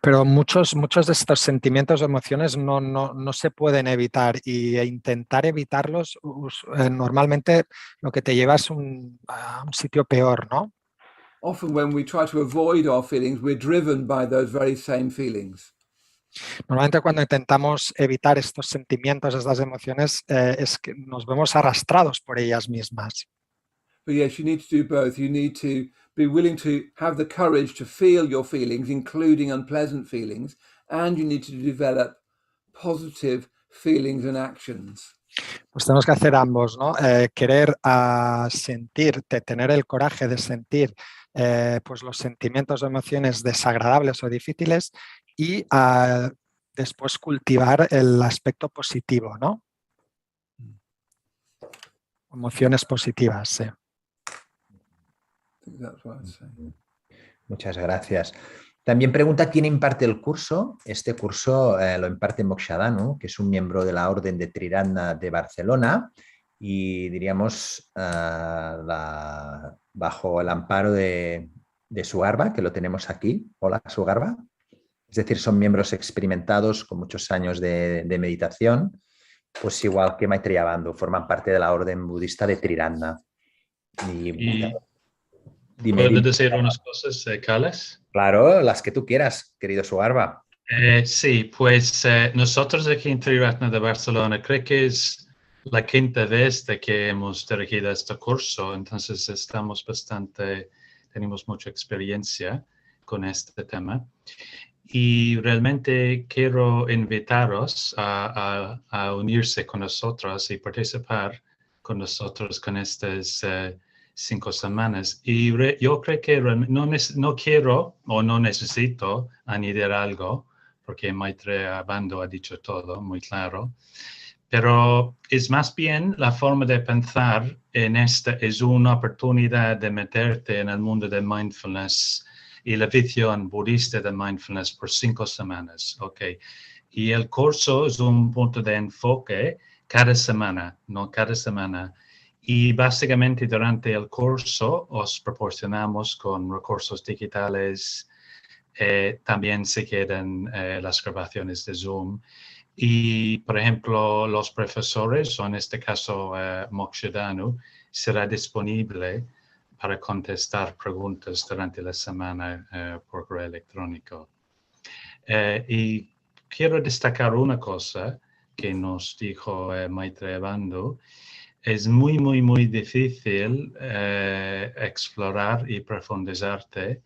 Speaker 2: Pero muchos de estos sentimientos o emociones no se pueden evitar e intentar evitarlos normalmente lo que te lleva es a un sitio peor, ¿no?
Speaker 3: Often when we try to avoid our feelings, we're driven by those very same feelings.
Speaker 2: Normalmente cuando intentamos evitar estos sentimientos, estas emociones, es que nos vemos arrastrados por ellas mismas.
Speaker 3: But yes, you need to do both. You need to be willing to have the courage to feel your feelings, including unpleasant feelings, and you need to develop positive feelings and actions.
Speaker 2: Pues tenemos que hacer ambos, ¿no? Querer sentir, tener el coraje de sentir pues los sentimientos o emociones desagradables o difíciles y después cultivar el aspecto positivo, ¿no? Emociones positivas, sí.
Speaker 1: Muchas gracias. También pregunta quién imparte el curso. Este curso lo imparte Mokshadanu, que es un miembro de la Orden de Triratna de Barcelona y diríamos bajo el amparo de Sugarba, que lo tenemos aquí. Hola, Sugarba. Es decir, son miembros experimentados con muchos años de meditación, pues igual que Maitreya Bandhu, forman parte de la Orden budista de Triratna.
Speaker 4: ¿Puedo decir unas cosas, Carles?
Speaker 1: Claro, las que tú quieras, querido Sugarba.
Speaker 4: Sí, pues nosotros aquí en Triratna de Barcelona creo que es la 5ª vez de que hemos dirigido este curso, entonces tenemos mucha experiencia con este tema. Y realmente quiero invitaros a unirse con nosotros y participar con nosotros con estas 5 semanas. Y yo creo que no quiero o no necesito añadir algo, porque Maitreya Bandhu ha dicho todo muy claro. Pero es más bien la forma de pensar en esta, es una oportunidad de meterte en el mundo de mindfulness y la visión budista de mindfulness por 5 semanas, ¿ok? Y el curso es un punto de enfoque cada semana, ¿no? Cada semana. Y básicamente durante el curso os proporcionamos con recursos digitales, también se quedan las grabaciones de Zoom. Y, por ejemplo, los profesores, o en este caso Mokshadanu, será disponible para contestar preguntas durante la semana por correo electrónico. Y quiero destacar una cosa que nos dijo Maitreya Bandhu. Es muy, muy, muy difícil explorar y profundizarte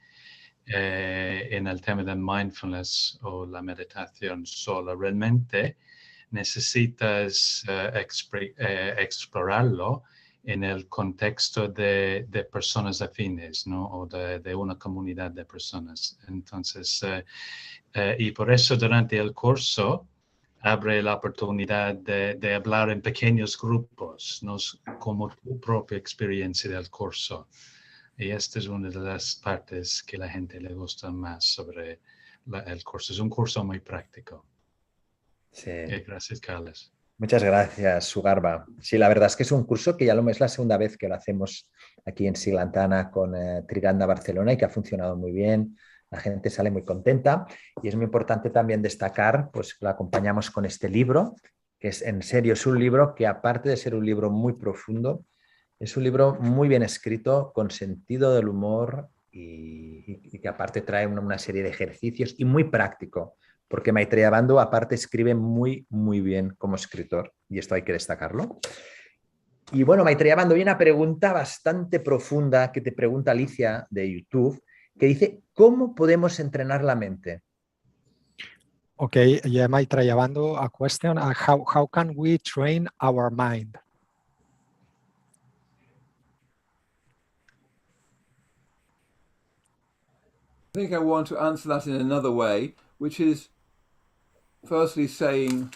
Speaker 4: en el tema de mindfulness o la meditación sola. Realmente necesitas explorarlo en el contexto de personas afines, ¿no? O de una comunidad de personas. Entonces, y por eso durante el curso abre la oportunidad de hablar en pequeños grupos, ¿no? Como tu propia experiencia del curso. Y esta es una de las partes que a la gente le gusta más sobre el curso. Es un curso muy práctico.
Speaker 1: Sí.
Speaker 4: Gracias, Carlos.
Speaker 1: Muchas gracias, Sugarba. Sí, la verdad es que es un curso que ya es la segunda vez que lo hacemos aquí en Siglantana con Triganda Barcelona y que ha funcionado muy bien. La gente sale muy contenta y es muy importante también destacar pues, que lo acompañamos con este libro, que es en serio, es un libro que aparte de ser un libro muy profundo, es un libro muy bien escrito, con sentido del humor y que aparte trae una serie de ejercicios y muy práctico, porque Maitreya Bandhu aparte escribe muy, muy bien como escritor y esto hay que destacarlo. Y bueno, Maitreya Bandhu, hay una pregunta bastante profunda que te pregunta Alicia de YouTube, que dice, ¿cómo podemos entrenar la mente?
Speaker 2: Okay, yeah, Maitreya Bandhu, a question, how can we train our mind?
Speaker 3: I think I want to answer that in another way, which is firstly saying,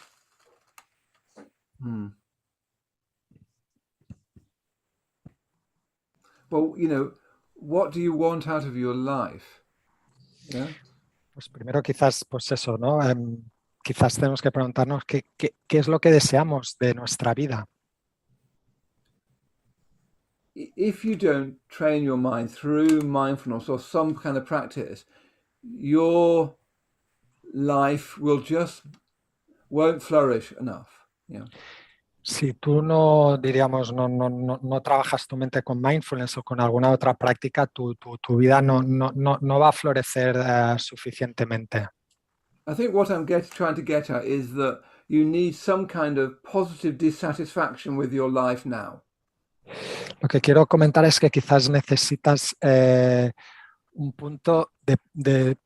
Speaker 3: well, you know, what do you want out of your life? Yeah.
Speaker 2: Pues primero quizás, pues eso, ¿no? Quizás tenemos que preguntarnos qué es lo que deseamos de nuestra vida.
Speaker 3: If you don't train your mind through mindfulness or some kind of practice, your life won't flourish enough. Yeah.
Speaker 2: Si tú no, diríamos, no trabajas tu mente con mindfulness o con alguna otra práctica, tu vida no va a florecer suficientemente.
Speaker 3: I think what I'm trying to get at is that you need some kind of positive dissatisfaction with your life now.
Speaker 2: Lo que quiero comentar es que quizás necesitas un punto de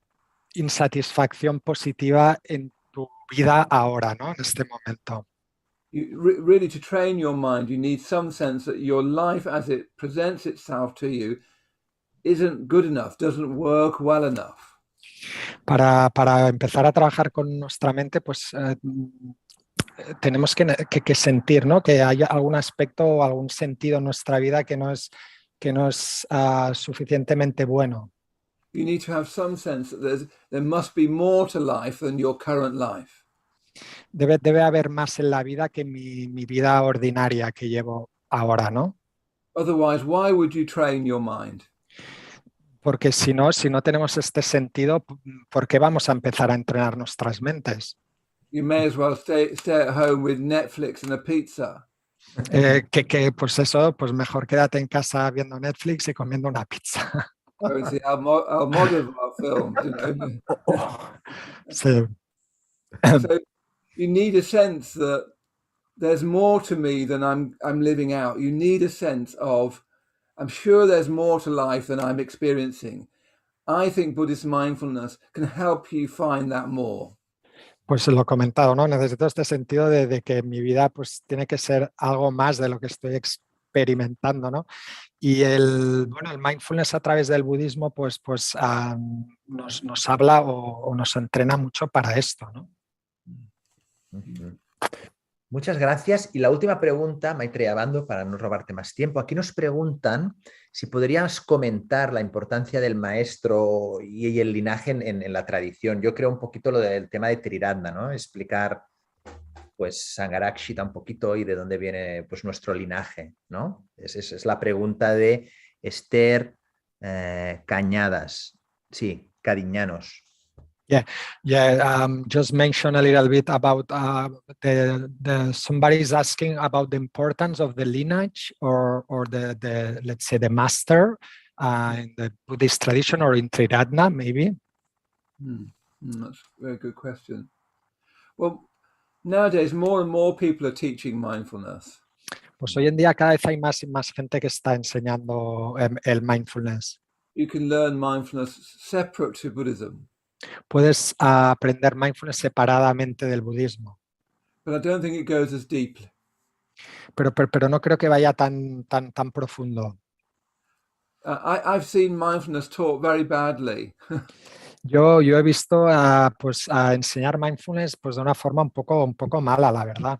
Speaker 2: insatisfacción positiva en tu vida ahora, ¿no? En este momento.
Speaker 3: Really, to train your mind, you need some sense that your life as it presents itself to you isn't good enough, doesn't work well enough.
Speaker 2: Para empezar a trabajar con nuestra mente, pues tenemos que sentir, ¿no? Que hay algún aspecto o algún sentido en nuestra vida que no es suficientemente bueno.
Speaker 3: You need to have some sense that there must be more to life than your current life.
Speaker 2: Debe haber más en la vida que mi vida ordinaria que llevo ahora, ¿no?
Speaker 3: Otherwise, why would you train your mind?
Speaker 2: Porque si no tenemos este sentido, ¿por qué vamos a empezar a entrenar nuestras mentes?
Speaker 3: You may as well stay at home with Netflix and a pizza.
Speaker 2: Pues eso, pues mejor quédate en casa viendo Netflix y comiendo una pizza.
Speaker 3: Go and see Almodovar films, you know.
Speaker 2: Sí.
Speaker 3: So you need a sense that there's more to me than I'm living out. You need a sense of, I'm sure there's more to life than I'm experiencing. I think Buddhist mindfulness can help you find that more.
Speaker 2: Pues lo he comentado, ¿no? Necesito este sentido de que mi vida pues tiene que ser algo más de lo que estoy experimentando, ¿no? Y el mindfulness a través del budismo pues nos habla o nos entrena mucho para esto, ¿no?
Speaker 1: Ujú. Muchas gracias. Y la última pregunta, Maitreya Bando, para no robarte más tiempo. Aquí nos preguntan si podrías comentar la importancia del maestro y el linaje en la tradición. Yo creo un poquito lo del tema de Triratna, ¿no? Explicar pues Sangharakshita un poquito y de dónde viene pues nuestro linaje, ¿no? Es la pregunta de Esther Cañadas. Sí, Cadiñanos.
Speaker 2: Just mention a little bit about somebody is asking about the importance of the lineage or the let's say the master in the Buddhist tradition or in Triratna maybe.
Speaker 3: That's a very good question. Well, nowadays more and more people are teaching mindfulness.
Speaker 2: Pues hoy en día cada vez hay más y más gente que está enseñando el mindfulness.
Speaker 3: You can learn mindfulness separate to Buddhism.
Speaker 2: Puedes aprender mindfulness separadamente del budismo.
Speaker 3: But I don't think it goes as deeply.
Speaker 2: Pero no creo que vaya tan profundo.
Speaker 3: I've seen mindfulness taught very badly.
Speaker 2: Yo he visto a enseñar mindfulness pues de una forma un poco mala, la verdad.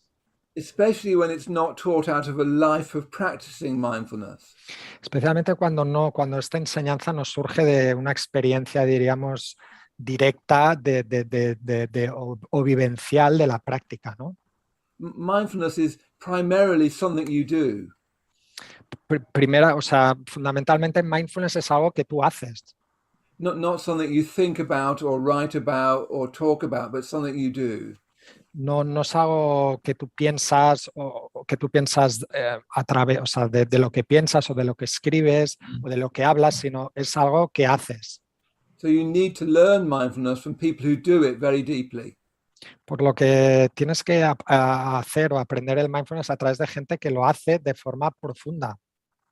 Speaker 3: Especially when it's not taught out of a life of practicing mindfulness.
Speaker 2: Especialmente cuando esta enseñanza nos surge de una experiencia, diríamos, directa o vivencial de la práctica, ¿no?
Speaker 3: Mindfulness is primarily something you do.
Speaker 2: Fundamentalmente mindfulness es algo que tú haces.
Speaker 3: Not something you think about or write about or talk about, but something you do.
Speaker 2: No es algo que tú piensas o que tú piensas a través, de lo que piensas o de lo que escribes o de lo que hablas, sino es algo que haces.
Speaker 3: So you need to learn mindfulness from people who do it very deeply.
Speaker 2: Por lo que tienes que hacer o aprender el mindfulness a través de gente que lo hace de forma profunda.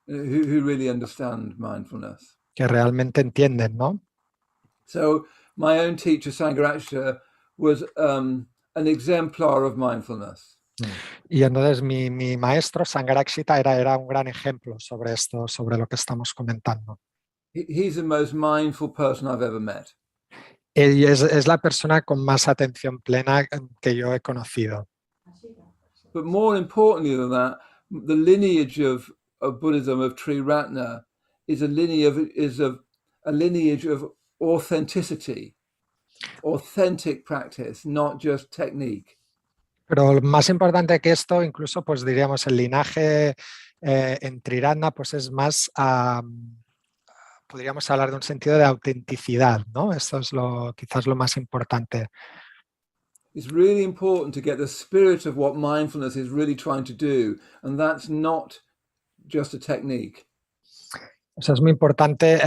Speaker 3: Who really understand mindfulness.
Speaker 2: Que realmente entienden, ¿no?
Speaker 3: So my own teacher, Sangharakshita, was an exemplar of mindfulness.
Speaker 2: Y entonces mi maestro, Sangharakshita, era un gran ejemplo sobre esto, sobre lo que estamos comentando.
Speaker 3: He's the most mindful person I've ever met.
Speaker 2: Él es la persona con más atención plena que yo he conocido.
Speaker 3: But more importantly than that, the lineage of Buddhism, of Triratna, is a lineage of authenticity, authentic practice, not just technique.
Speaker 2: Pero más importante que esto, incluso, pues diríamos, el linaje en Triratna, pues es más, podríamos hablar de un sentido de autenticidad, ¿no? Esto es quizás lo más importante.
Speaker 3: It's really important to get the spirit of what mindfulness is really trying to do, and that's not just a technique.
Speaker 2: O sea, es muy importante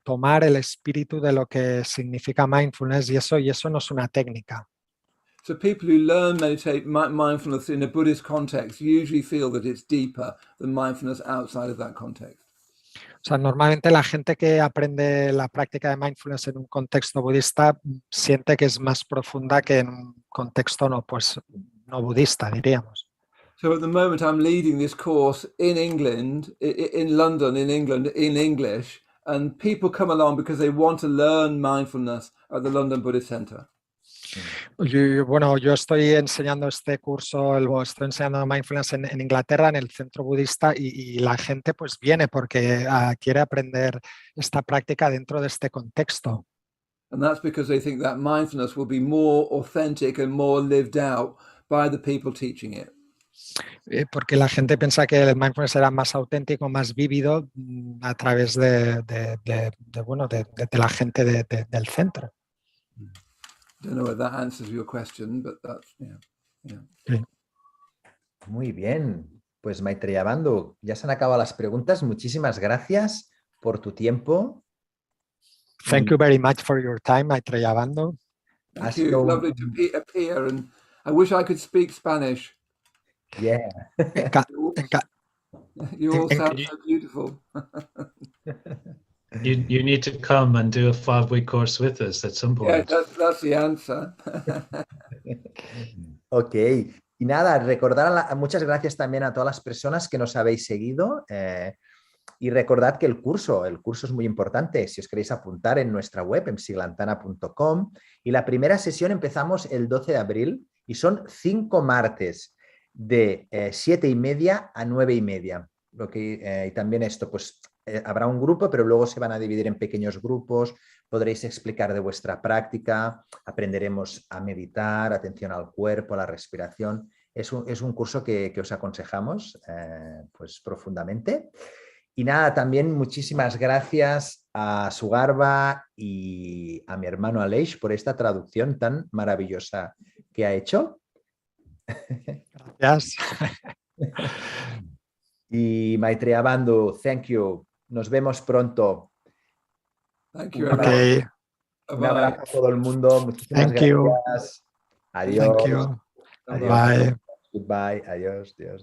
Speaker 2: tomar el espíritu de lo que significa mindfulness y eso no es una técnica.
Speaker 3: So people who learn mindfulness in a Buddhist context usually feel that it's deeper than mindfulness outside of that context.
Speaker 2: O sea, normalmente la gente que aprende la práctica de mindfulness en un contexto budista siente que es más profunda que en un contexto no budista, diríamos.
Speaker 3: So at the moment I'm leading this course in England, in London, in England, in English, and people come along because they want to learn mindfulness at the London Buddhist Center.
Speaker 2: Yo estoy enseñando este curso, estoy enseñando mindfulness en Inglaterra, en el centro budista, y la gente pues viene porque quiere aprender esta práctica dentro de este contexto.
Speaker 3: And that's because they think that mindfulness will be more authentic and more lived out by the people teaching it.
Speaker 2: Porque la gente piensa que el mindfulness será más auténtico, más vívido a través de la gente del centro.
Speaker 3: Don't know whether that answers your question, but that's, yeah.
Speaker 2: Sí.
Speaker 1: Muy bien, pues Maitreya Bando, ya se han acabado las preguntas. Muchísimas gracias por tu tiempo.
Speaker 2: Thank you very much for your time, Maitreya Bando.
Speaker 3: Thank you. Lovely to appear, and I wish I could speak Spanish.
Speaker 1: Yeah.
Speaker 3: You all sound so beautiful.
Speaker 4: You need to come and do a 5-week course with us at some
Speaker 3: Yeah,
Speaker 4: point.
Speaker 3: that's the answer.
Speaker 1: Ok, y nada, recordar, muchas gracias también a todas las personas que nos habéis seguido y recordad que el curso es muy importante. Si os queréis apuntar en nuestra web, en siglantana.com, y la primera sesión empezamos el 12 de abril y son 5 martes de 7:30 a 9:30. Y también esto, pues habrá un grupo, pero luego se van a dividir en pequeños grupos, podréis explicar de vuestra práctica, aprenderemos a meditar, atención al cuerpo, a la respiración. Es un curso que os aconsejamos pues profundamente. Y nada, también muchísimas gracias a Sugarba y a mi hermano Aleix por esta traducción tan maravillosa que ha hecho.
Speaker 2: Gracias.
Speaker 1: Y Maitreya Bandhu, thank you. Nos vemos pronto.
Speaker 3: Thank you,
Speaker 1: Un abrazo,
Speaker 3: everyone.
Speaker 1: un
Speaker 3: Bye-bye.
Speaker 1: abrazo a todo el mundo. Muchísimas
Speaker 2: Thank you.
Speaker 1: gracias. Adiós.
Speaker 2: Thank you.
Speaker 1: Adiós.
Speaker 2: Bye.
Speaker 1: Goodbye. Adiós. Adiós.